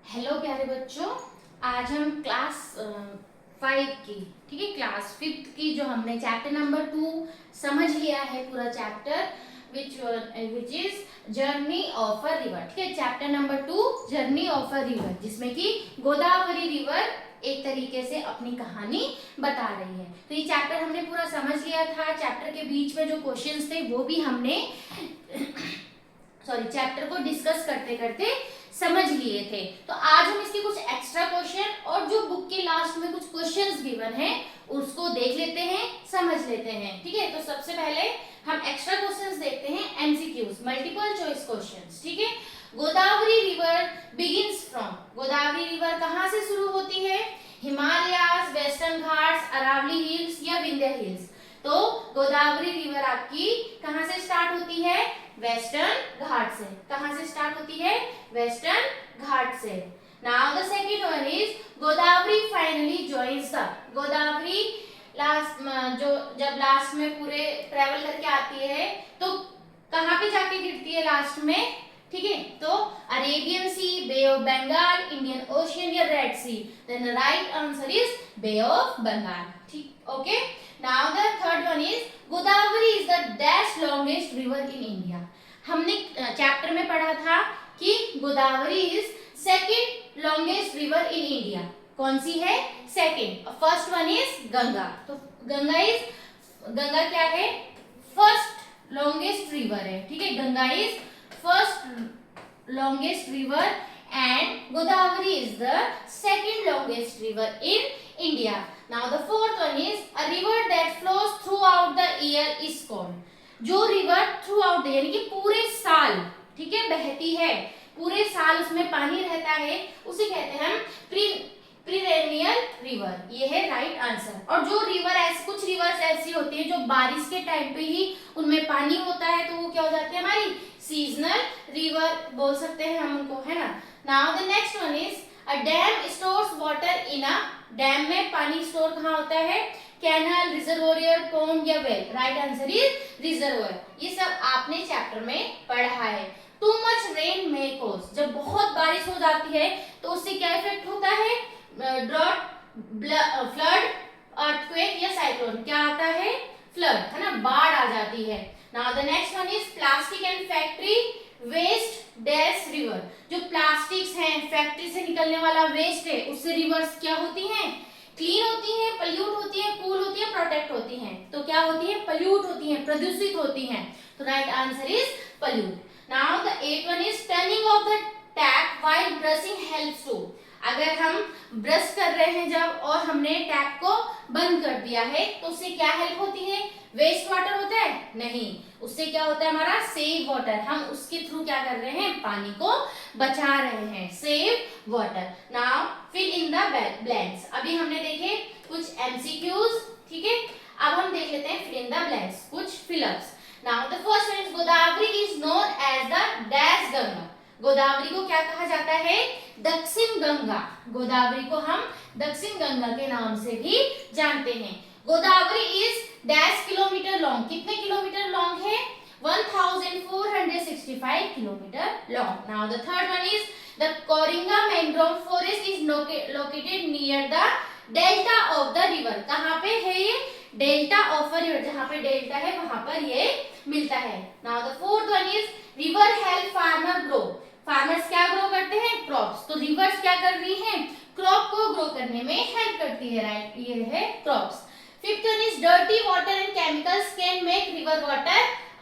Hello प्यारे बच्चों, आज हम क्लास 5 की, ठीक है, क्लास 5 की जो हमने चैप्टर नंबर 2 समझ लिया है पूरा chapter which is journey of a river. ठीक है, chapter number 2 journey of a river, जिसमें कि गोदावरी रिवर एक तरीके से अपनी कहानी बता रही है। तो ये चैप्टर हमने पूरा समझ लिया था। चैप्टर के बीच में जो क्वेश्चंस थे वो भी हमने चैप्टर को डिस्कस करते करते समझ लिए थे। तो आज हम इसके कुछ एक्स्ट्रा क्वेश्चन और जो बुक के लास्ट में कुछ क्वेश्चंस गिवन है उसको देख लेते हैं, समझ लेते हैं। ठीक है, तो सबसे पहले हम एक्स्ट्रा क्वेश्चंस देखते हैं, एमसीक्यूज, मल्टीपल चॉइस क्वेश्चंस। ठीक है, Godavari river begins from, Godavari river कहाँ से शुरू होती है? हिमालयाज, वेस्टर्न घाट्स, अरावली हिल्स या विंध्य हिल्स। तो गोदावरी रिवर आपकी कहाँ से स्टार्ट होती है? वेस्टर्न घाट से। कहां से स्टार्ट होती है? वेस्टर्न घाट से। Now the second one is Godavari finally joins the, Godavari last जो जब लास्ट में पूरे ट्रेवल करके आती है तो कहां पे जाके गिरती है लास्ट में? ठीक है, तो Arabian Sea, Bay of Bengal, Indian Ocean या Red Sea. Then right answer is Bay of Bengal. ठीक, okay. Now the third one is Godavari is the dash longest river in India. हमने चैप्टर में पढ़ा था कि Godavari is second longest river in India. कौन सी है? Second. First one is Ganga. तो गंगा क्या है? फर्स्ट लॉन्गेस्ट रिवर है। ठीक है, Ganga is first longest river and Godavari is the second longest river in India. Now the fourth one is a river that flows through out the year is called, जो river through out यानी कि पूरे साल, ठीक है, बहती है, पूरे साल उसमें पानी रहता है, उसे कहते हैं हम पीरेनियल रिवर। ये है राइट आंसर। और जो रिवर कुछ रिवर्स ऐसी होती है जो बारिश के टाइम पे ही उनमें पानी होता है, तो वो क्या हो जाती है? हमारी सीजनल रिवर बोल सकते हैं हम उनको, है ना। Now the next one is a dam stores water in a, dam में पानी स्टोर कहाँ होता है? कैनल, रिजर्वोयर, पोंड या well. Right answer is reservoir. ये सब आपने चैप्टर में पढ़ा है। Too much rain may cause, जब बहुत बारिश हो जाती है तो उससे क्या इफेक्ट होता है? ड्रॉट, फ्लड, अर्थक्वेक या साइक्लोन। क्या आता है? फ्लड, है ना, बाढ़ आ जाती है। Now the next one is plastic and factory waste dash river, जो प्लास्टिक्स हैं, फैक्ट्री से निकलने वाला वेस्ट है, उससे रिवर्स क्या होती हैं? क्लीन होती हैं, पल्यूट होती हैं, कूल होती हैं, प्रोटेक्ट होती हैं। तो क्या होती है? पल्यूट होती हैं, प्रदूषित होती हैं। तो right answer is pollute. Now the eight one is turning off the tap while brushing helps to, अगर हम ब्रश कर रहे हैं जब और हमने टैप को बंद कर दिया है तो उससे क्या हेल्प होती है? वेस्ट वाटर होता है? नहीं, उससे क्या होता है? हमारा सेव वाटर, हम उसके थ्रू क्या कर रहे हैं? पानी को बचा रहे हैं, save water. Now fill in the blanks. अभी हमने देखे कुछ एमसीक्यूज, ठीक है, अब हम देख लेते हैं फिल इन द ब्लैंक्स, कुछ fill ups. Now the first one is Godavari is known as the dash Ganga, Godavari को क्या कहा जाता है? दक्षिण गंगा। गोदावरी को हम दक्षिण गंगा के नाम से भी जानते हैं। Godavari is dash kilometre long, कितने किलोमीटर लॉन्ग है? 1465 kilometre long. Now the third one is the Coringa mangrove forest is located near the delta of the river. कहाँ पे है ये? डेल्टा ऑफ अ रिवर, जहाँ पे डेल्टा है वहां पर ये मिलता है। Now the fourth one is river help farmer grow, farmers क्या ग्रो करते हैं? क्रॉप्स। तो रिवर्स क्या कर रही हैं? क्रॉप को ग्रो करने में हेल्प करती है। राइट, ये है crops. Fifth one is dirty water and chemicals can make river water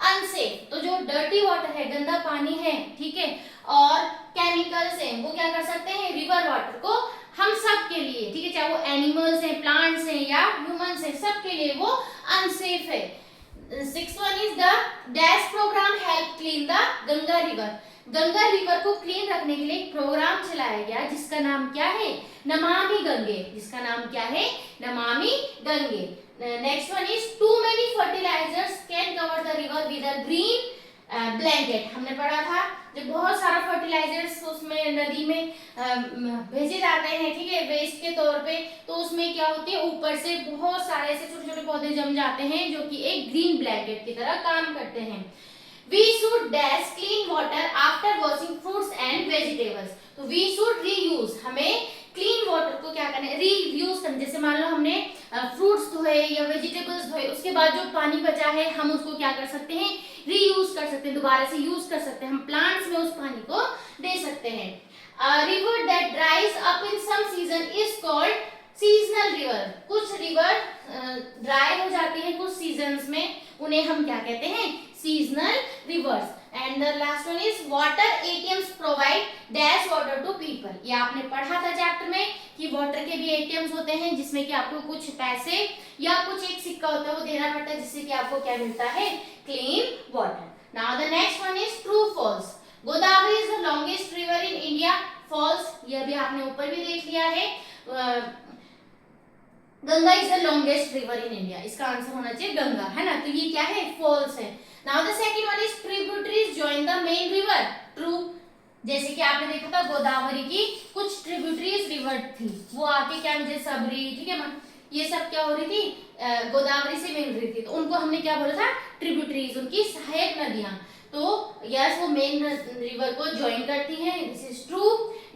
unsafe. तो जो डर्टी वाटर है, गंदा पानी है, ठीक है, और केमिकल्स हैं, वो क्या कर सकते हैं? रिवर वाटर को हम सब के लिए, ठीक है, चाहे वो एनिमल्स हैं, प्लांट्स हैं या ह्यूमंस हैं, सब के लिए वो अनसेफ है। Sixth one is the dash programme help clean the Ganga river, Ganga river को क्लीन रखने के लिए एक प्रोग्राम चलाया गया जिसका नाम क्या है? नमामि गंगे, जिसका नाम क्या है? Namami Gange. Next one is too many fertilisers can cover the river with a green blanket. हमने पढ़ा था जब बहुत सारा फर्टिलाइजर्स उसमें नदी में भेजे जाते हैं, ठीक है, वेस्ट के तौर पे, तो उसमें क्या होती है? ऊपर से बहुत सारे ऐसे छोटे छोटे पौधे जम जाते हैं जो कि एक ग्रीन ब्लैंकेट की तरह काम करते हैं। We should dash clean water after washing fruits and vegetables. Vegetables. तो वी शुड रीयूज, हमें क्लीन वाटर को क्या करना है, रीयूज करना। जैसे मान लो हमने फ्रूट्स धोए या वेजिटेबल्स धोए, उसके बाद जो पानी बचा है हम उसको क्या कर सकते हैं, रीयूज कर सकते हैं, दोबारा से यूज कर सकते हैं, हम प्लांट्स में उस पानी को दे सकते हैं। River that dries up in some season is called seasonal river. कुछ रिवर ड्राई हो जाती है कुछ सीजन्स में, उन्हें हम क्या कहते हैं, seasonal rivers. And the last one is water ATMs provide dash water to people. ये आपने पढ़ा था चैप्टर में कि वाटर के भी एटीएम्स होते हैं जिसमें कि आपको कुछ पैसे या कुछ एक सिक्का होता है वो देना पड़ता है, जिससे कि आपको क्या मिलता है, clean water. Now the next one is true false. Godavari is the longest river in India. False, यह भी आपने ऊपर भी देख लिया है, Ganga is the longest river in India, इसका आंसर होना चाहिए गंगा, है ना। तो ये क्या है, फॉल्स है। Now the second one is tributaries join the main river. True, जैसे कि आपने देखा था गोदावरी की कुछ ट्रिब्यूटरीज रिवर थी, वो आके क्या मुझे सबरी, ठीक है, ये सब क्या हो रही थी, गोदावरी से मिल रही थी, तो उनको हमने क्या बोला था, ट्रिब्यूटरीज, उनकी सहायक नदियां। तो यस, वो मेन रिवर को ज्वाइन करती हैं, this is true.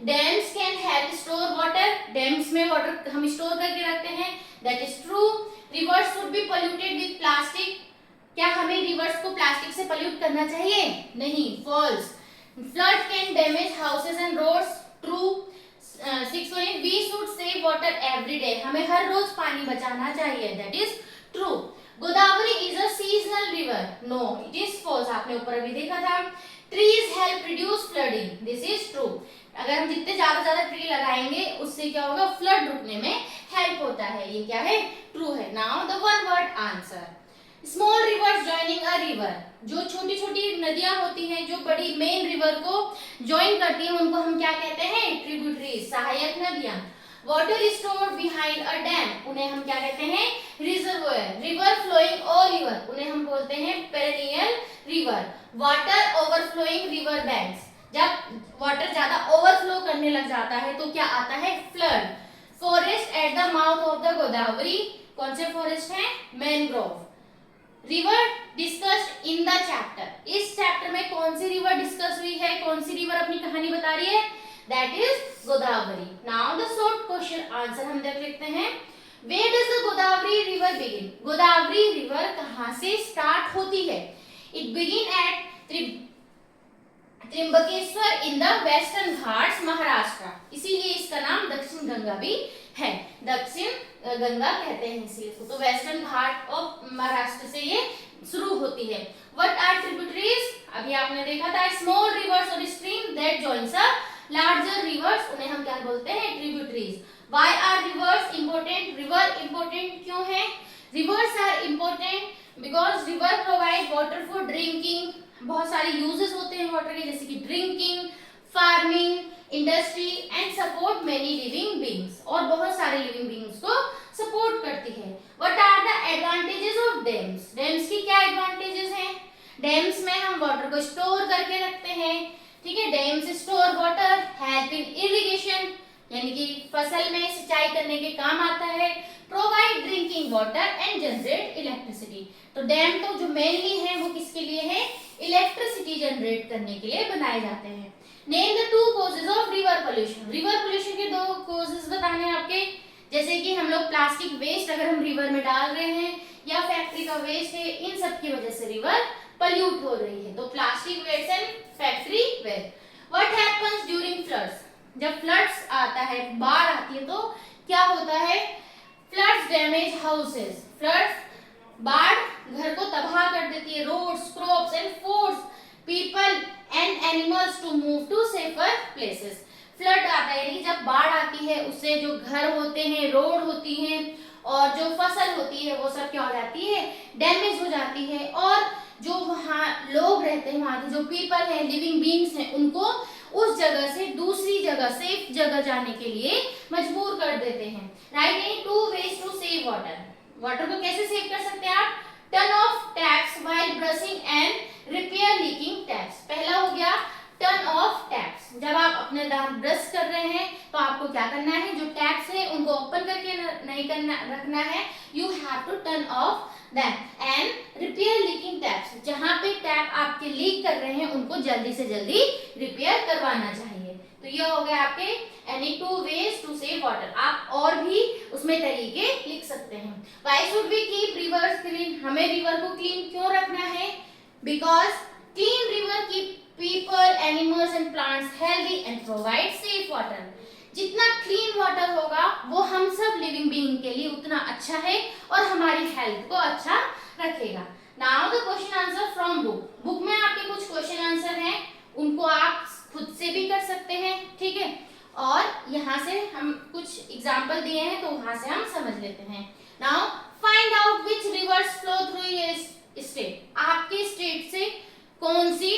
Dams can help store water. Dams में वाटर हम स्टोर करके रखते हैं, that is true. Reverse should be polluted with plastic. क्या हमें रिवर्स को प्लास्टिक से पोल्यूट करना चाहिए, नहीं, false. Flood can damage houses and roads. True. 6 we should save water every day. हमें हर रोज पानी बचाना चाहिए, that is true. Godavari is a seasonal river. No, it is false, आपने ऊपर अभी देखा था। Trees help reduce flooding. This is true. अगर हम जितने ज्यादा ट्री लगाएंगे उससे क्या होगा, फ्लड रुकने में हेल्प होता है, ये क्या है, ट्रू है। Now the one word answer. Small reverse joining a river. जो छोटी छोटी नदियां होती हैं जो बड़ी मेन रिवर को ज्वाइन करती हैं उनको हम क्या कहते हैं, ट्रिब्यूटरीज, सहायक नदियां। Water stored behind a dam, उन्हें हम क्या कहते हैं, reservoir. River flowing all river, उन्हें हम बोलते हैं perennial river. Water overflowing river banks, जब वाटर ज्यादा ओवरफ्लो करने लग जाता है तो क्या आता है, flood. Forest at the mouth of the Godavari, कौन से फॉरेस्ट है, mangrove. River discussed in the chapter, इस चैप्टर में कौन सी रिवर डिस्कस हुई है, कौन सी रिवर अपनी कहानी बता रही है, that is Godavari. Now the short question answer हम देख लेते हैं। Where does the Godavari river begin. Godavari river कहां से स्टार्ट होती है, it begin at Trimbakeshwar in the Western Ghats Maharashtra, इसीलिए इसका नाम दक्षिण गंगा भी है, दक्षिण गंगा कहते हैं इसीलिए इसको। तो वेस्टर्न घाट ऑफ महाराष्ट्र से ये शुरू होती है। व्हाट आर ट्रिब्यूटरीज, अभी आपने देखा था, स्मॉल रिवर्स और stream that joins a larger rivers, उन्हें हम क्या बोलते हैं, tributaries. Why are rivers important, river important क्यों है, rivers are important because river provide water for drinking. बहुत सारे यूजेस होते हैं वाटर के, जैसे कि drinking, farming, industry and support many living beings, और बहुत सारे लिविंग बीइंग्स को सपोर्ट करती है। What are the advantages of dams, dams की क्या एडवांटेजेस हैं, डैम्स में हम वाटर को स्टोर करके रखते हैं, ठीक है, dams store water, help in irrigation, यानी कि फसल में सिंचाई करने के काम आता है, provide drinking water and generate electricity. तो डैम तो जो मेनली है वो किसके लिए है, इलेक्ट्रिसिटी जनरेट करने के लिए बनाए जाते हैं। Name the two causes of river pollution, river pollution के दो कॉजेज बताने हैं आपके, जैसे कि हम लोग प्लास्टिक वेस्ट अगर हम रिवर में डाल रहे हैं या फैक्ट्री का वेस्ट है, इन सब की वजह से रिवर पोल्यूट हो रही है। तो plastic waste and factory waste. What happens during floods, जब फ्लड्स आता है, बाढ़ आती है, तो क्या होता है, फ्लड्स डैमेज हाउसेस, फ्लड्स बाढ़ घर को तबाह कर देती है, roads, crops and forces people and animals to move to safer places. Flood आता है, यानी जब बाढ़ आती है उससे जो घर होते हैं, रोड होती हैं और जो फसल होती है वो सब क्या हो जाती है, डैमेज हो जाती है, और जो वहाँ लोग रहते हैं, वहाँ के जो पीपल हैं, लिविंग बीइंग्स हैं, उनको उस जगह से दूसरी जगह, सेफ जगह जाने के लिए मजबूर कर देते हैं। Right, any two ways to save water, water को कैसे सेव कर सकते हैं आप, turn off taps while brushing and repair leaking taps. पहला हो गया टर्न ऑफ टैप्स, जब आप अपने दांत ब्रश कर रहे हैं तो आपको क्या करना है, जो टैप्स है उनको ओपन करके नहीं करना, रखना है, you have to turn off them. And repair leaking taps, जहां पे टैप आपके लीक कर रहे हैं उनको जल्दी से जल्दी रिपेयर करवाना चाहिए। ये हो गए आपके any 2 ways to save water. आप और भी उसमें तरीके लिख सकते हैं। Why should we keep rivers clean? हमें रिवर को क्लीन क्यों रखना है? Because clean river keep people, animals and plants healthy and provide safe water. जितना क्लीन वाटर होगा वो हम सब लिविंग बीइंग के लिए उतना अच्छा है और हमारी हेल्थ को अच्छा रखेगा। Now the question answer from book. Book में आपके कुछ क्वेश्चन आंसर हैं, उनको आप खुद से भी कर सकते हैं, ठीक है। और यहाँ से हम कुछ एग्जाम्पल दिए हैं तो वहां से हम समझ लेते हैं। Now find out which rivers flow through your state. आपके स्टेट से कौन सी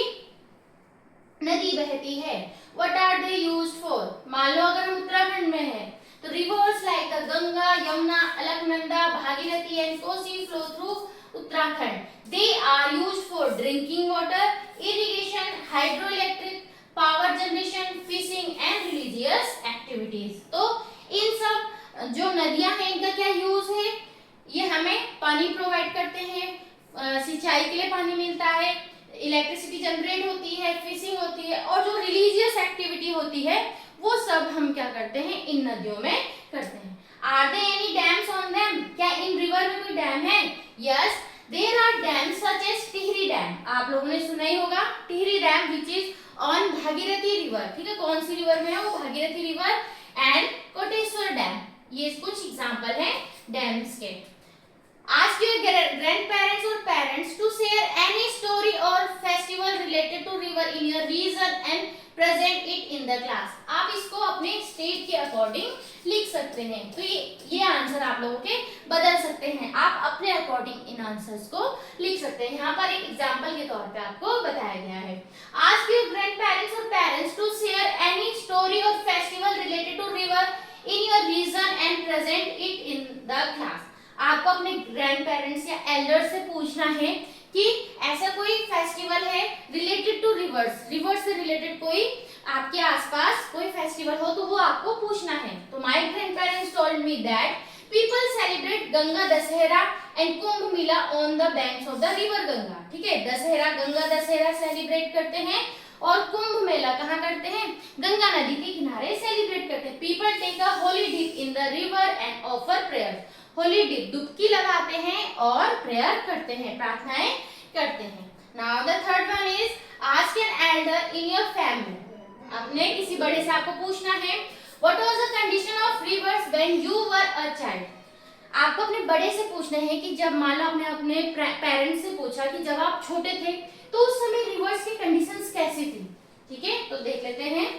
नदी बहती है? What are they used for? मान लो अगर हम उत्तराखंड में है तो rivers like the Ganga, Yamuna, Alaknanda, Bhagirathi and Kosi flow through Uttarakhand. They are used for drinking water, irrigation, hydroelectric, power generation, fishing and religious activities। तो इन सब जो नदियां हैं इनका क्या यूज है? ये हमें पानी प्रोवाइड करते हैं, सिंचाई के लिए पानी मिलता है, इलेक्ट्रिसिटी जनरेट होती है, फिशिंग होती है और जो रिलीजियस एक्टिविटी होती है वो सब हम क्या करते हैं इन नदियों में करते हैं। Are there any dams on them? क्या इन रिवर में कोई डैम है? Yes, there are dams such as Tehri dam. आप लोगों ने सुना ही होगा Tehri dam which is on Bhagirathi river, ठीक है। कौन सी रिवर में है वो? Bhagirathi river. And Koteshwar dam. ये कुछ एग्जांपल हैं डैम्स के। Ask your grandparents or parents to share any story or festival related to river in your region and present it in the class। आप इसको अपने स्टेट के अकॉर्डिंग लिख सकते हैं। तो ये आंसर आप लोगों के बदल सकते हैं, आप अपने अकॉर्डिंग इन आंसर्स को लिख सकते हैं। यहाँ पर एक एग्जांपल के तौर पे आपको बताया गया है। Ask your grandparents or parents to share any story or festival related to river in your region and present it in the class। आपको अपने ग्रैंड पेरेंट्स या एल्डर से पूछना है कि ऐसा कोई फेस्टिवल है रिलेटेड टू रिवर्स, रिवर्स से रिलेटेड कोई आपके आसपास कोई फेस्टिवल हो तो वो आपको पूछना है। तो my grand parents told me that people celebrate Ganga Dussehra and Kumbh Mela on the banks of the river Ganga, ठीक है। दशहरा, गंगा दशहरा सेलिब्रेट करते हैं और कुंभ मेला कहाँ करते हैं? गंगा नदी के किनारे सेलिब्रेट करते हैं। People take a holy dip in the river and offer prayer. Holy dip, डुबकी लगाते हैं और प्रेयर करते हैं, प्रार्थनाएं करते हैं। Now the third one is ask an elder in your family. अपने किसी बड़े से आपको पूछना है what was the condition of reverse when you were a child. आपको अपने बड़े से पूछना है कि जब मान लो आपने अपने पेरेंट्स से पूछा कि जब आप छोटे थे तो उस समय रिवर्स की कंडीशंस कैसी थी, ठीक है। तो देख लेते हैं।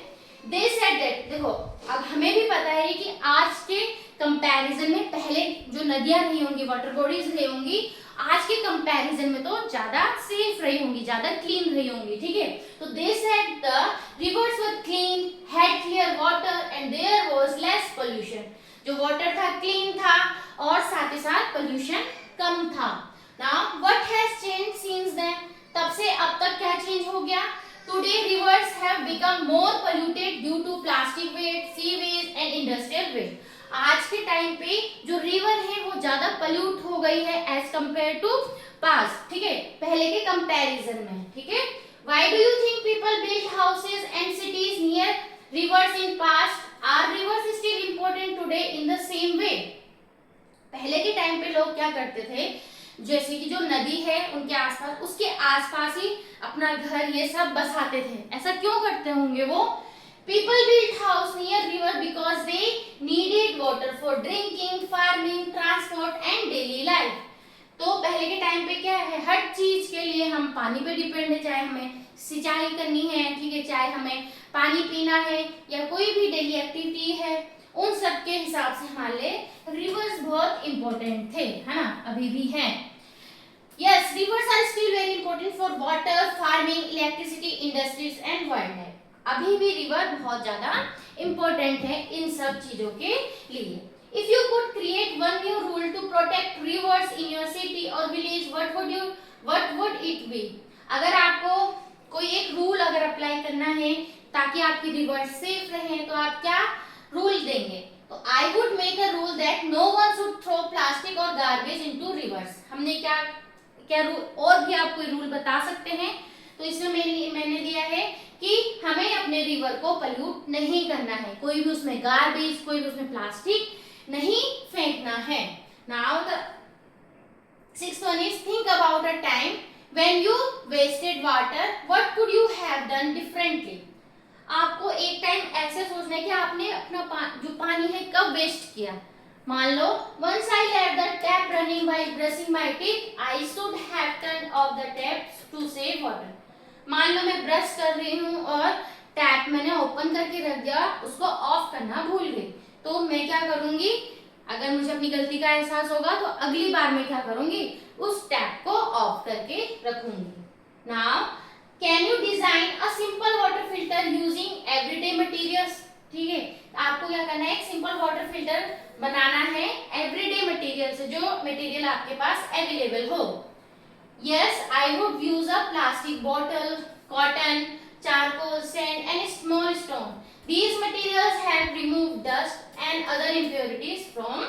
दे सेड दैट, देखो अब हमें भी पता है कि आज के कंपैरिजन में पहले जो नदियां रही होंगी, वाटर बॉडीज रही होंगी, आज के कंपैरिजन में तो ज्यादा सेफ रही होंगी, ज्यादा क्लीन रही होंगी, ठीक है। तो they said the rivers were clean, had clear water and there was less pollution. जो वाटर था क्लीन था और साथ ही साथ पोल्यूशन कम था। Now what has changed since then? तब से अब तक क्या चेंज हो गया? Today rivers have become more polluted due to plastic waste, sewage and industrial waste। आज के टाइम पे जो रिवर है वो ज्यादा पोल्यूट हो गई है एज कम्पेयर टू पास्ट, ठीक है, पहले के कंपैरिजन में, ठीक है। Why do you think people build houses and cities near rivers in past? Are rivers still important today in the same way? पहले के टाइम पे लोग क्या करते थे, जैसे कि जो नदी है उनके आसपास, उसके आसपास ही अपना घर ये सब बसाते थे। ऐसा क्यों करते होंगे वो? People built house near river because they needed water for drinking, farming, transport and daily life। तो पहले के टाइम पे क्या है, हर चीज के लिए हम पानी पे डिपेंड है, चाहे हमें सिंचाई करनी है, ठीक है, चाहे हमें पानी पीना है या कोई भी डेली एक्टिविटी है, उन सब के हिसाब से हमारे लिए रिवर्स बहुत इंपॉर्टेंट थे, है ना, अभी भी हैं। Yes, rivers are still very important for water, farming, electricity, industries and wildlife। अभी भी रिवर बहुत ज्यादा इंपॉर्टेंट है इन सब चीजों के लिए। If you could create one new rule to protect rivers in your city or village, what would it be? अगर आपको कोई एक रूल अगर अप्लाई करना है ताकि आपकी रिवर सेफ रहे तो आप क्या रूल देंगे? तो I would make a rule that no one should throw plastic or garbage into rivers। हमने क्या रूल, और भी आप कोई रूल बता सकते हैं। तो इसमें मैंने दिया है कि हमें अपने रिवर को पल्यूट नहीं करना है, कोई भी उसमें गार्बेज, कोई भी उसमें प्लास्टिक नहीं फेंकना है। Now the sixth one is think about a time when you wasted water, what could you have done differently. आपको एक टाइम ऐसे सोचना है कि आपने अपना जो पानी है कब वेस्ट किया। मान लो once I left the tap running while brushing my teeth, I should have turned off the tap to save water. मान लो मैं ब्रश कर रही हूँ और टैप मैंने ओपन करके रख दिया, उसको ऑफ करना भूल गई, तो मैं क्या करूंगी, अगर मुझे अपनी गलती का एहसास होगा तो अगली बार मैं क्या करूंगी, उस टैप को ऑफ करके रखूंगी। Now can you design a simple water filter using everyday materials. ठीक है, आपको क्या करना है, एक सिंपल वाटर फिल्टर बनाना है एवरीडे मटेरियल से, जो मटेरियल आपके पास अवेलेबल हो। Yes, I would use a plastic bottle, cotton, charcoal, sand and small stone. These materials help remove dust and other impurities from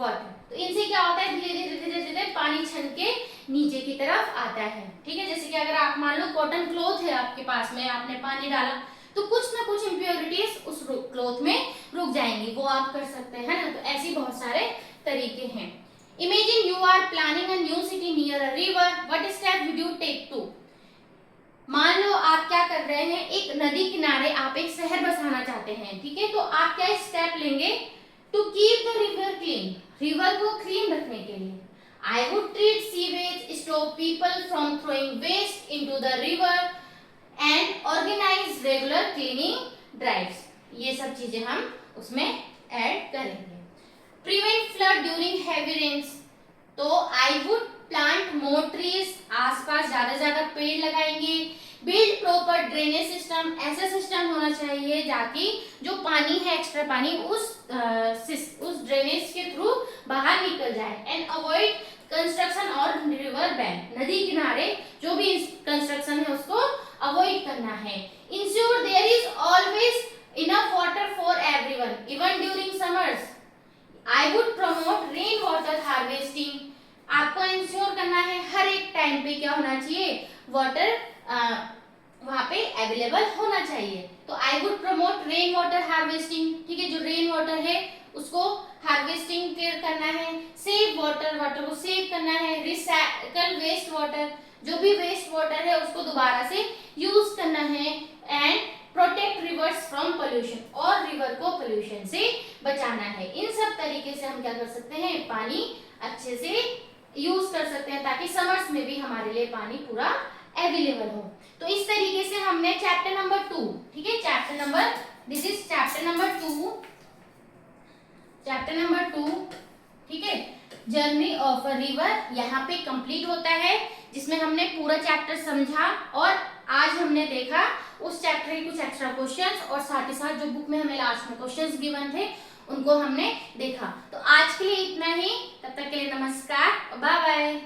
water. तो इनसे क्या होता है, धीरे धीरे धीरे धीरे पानी छन के नीचे की तरफ आता है। ठीक है, जैसे कि अगर आप मान लो कॉटन क्लॉथ है आपके पास में, आपने पानी डाला तो कुछ ना कुछ इम्प्योरिटीज उस क्लॉथ में रुक जाएंगी, वो आप कर सकते हैं ना। तो ऐसे बहुत सारे तरीके हैं। Imagine you are planning a new city near a river, what step would you take to. मान लो आप क्या कर रहे हैं, एक नदी किनारे आप एक शहर बसाना चाहते हैं। ठीक है, तो आप क्या स्टेप लेंगे to keep the river clean, river को क्लीन रखने के लिए। I would treat sewage, stop people from throwing waste into the river and organize regular cleaning drives. ये सब चीजें हम उसमें ऐड करेंगे। Prevent flood during heavy rains, तो I would plant more trees, आसपास ज्यादा पेड़ लगाएंगे। बिल्ड प्रॉपर ड्रेनेज सिस्टम, ऐसा सिस्टम होना चाहिए ताकि जो पानी है, एक्स्ट्रा पानी उस ड्रेनेज के थ्रू बाहर निकल जाए। एंड अवॉइड कंस्ट्रक्शन और रिवर बैंक, नदी किनारे जो भी कंस्ट्रक्शन है उसको अवॉइड करना है। Ensure there is always enough water for everyone even during summers. I would promote rain water harvesting, आपको इंश्योर करना है हर एक टाइम पे क्या होना चाहिए, वाटर वहां पे अवेलेबल होना चाहिए। तो I would promote rain water harvesting. ठीक है, जो रेन वाटर है उसको हार्वेस्टिंग करना है। सेव वाटर, वाटर को सेव करना है। रिसाइकल वेस्ट वाटर, जो भी वेस्ट वाटर है उसको दोबारा से यूज करना है। And protect reverse from pollution, और रिवर को पोल्यूशन से बचाना है। इन सब तरीके से हम क्या कर सकते हैं, पानी अच्छे से यूज कर सकते हैं ताकि समर्स में भी हमारे लिए पानी पूरा अवेलेबल हो। तो इस तरीके से हमने चैप्टर नंबर 2, ठीक है, दिस इज चैप्टर नंबर 2, ठीक है, जर्नी ऑफ अ रिवर, यहाँ पे कंप्लीट होता है, जिसमें हमने पूरा चैप्टर समझा और आज हमने देखा उस चैप्टर के कुछ एक्स्ट्रा क्वेश्चंस और साथ ही साथ जो बुक में हमें लास्ट में क्वेश्चंस गिवन थे उनको हमने देखा। तो आज के लिए इतना ही, तब तक के लिए नमस्कार, बाय बाय।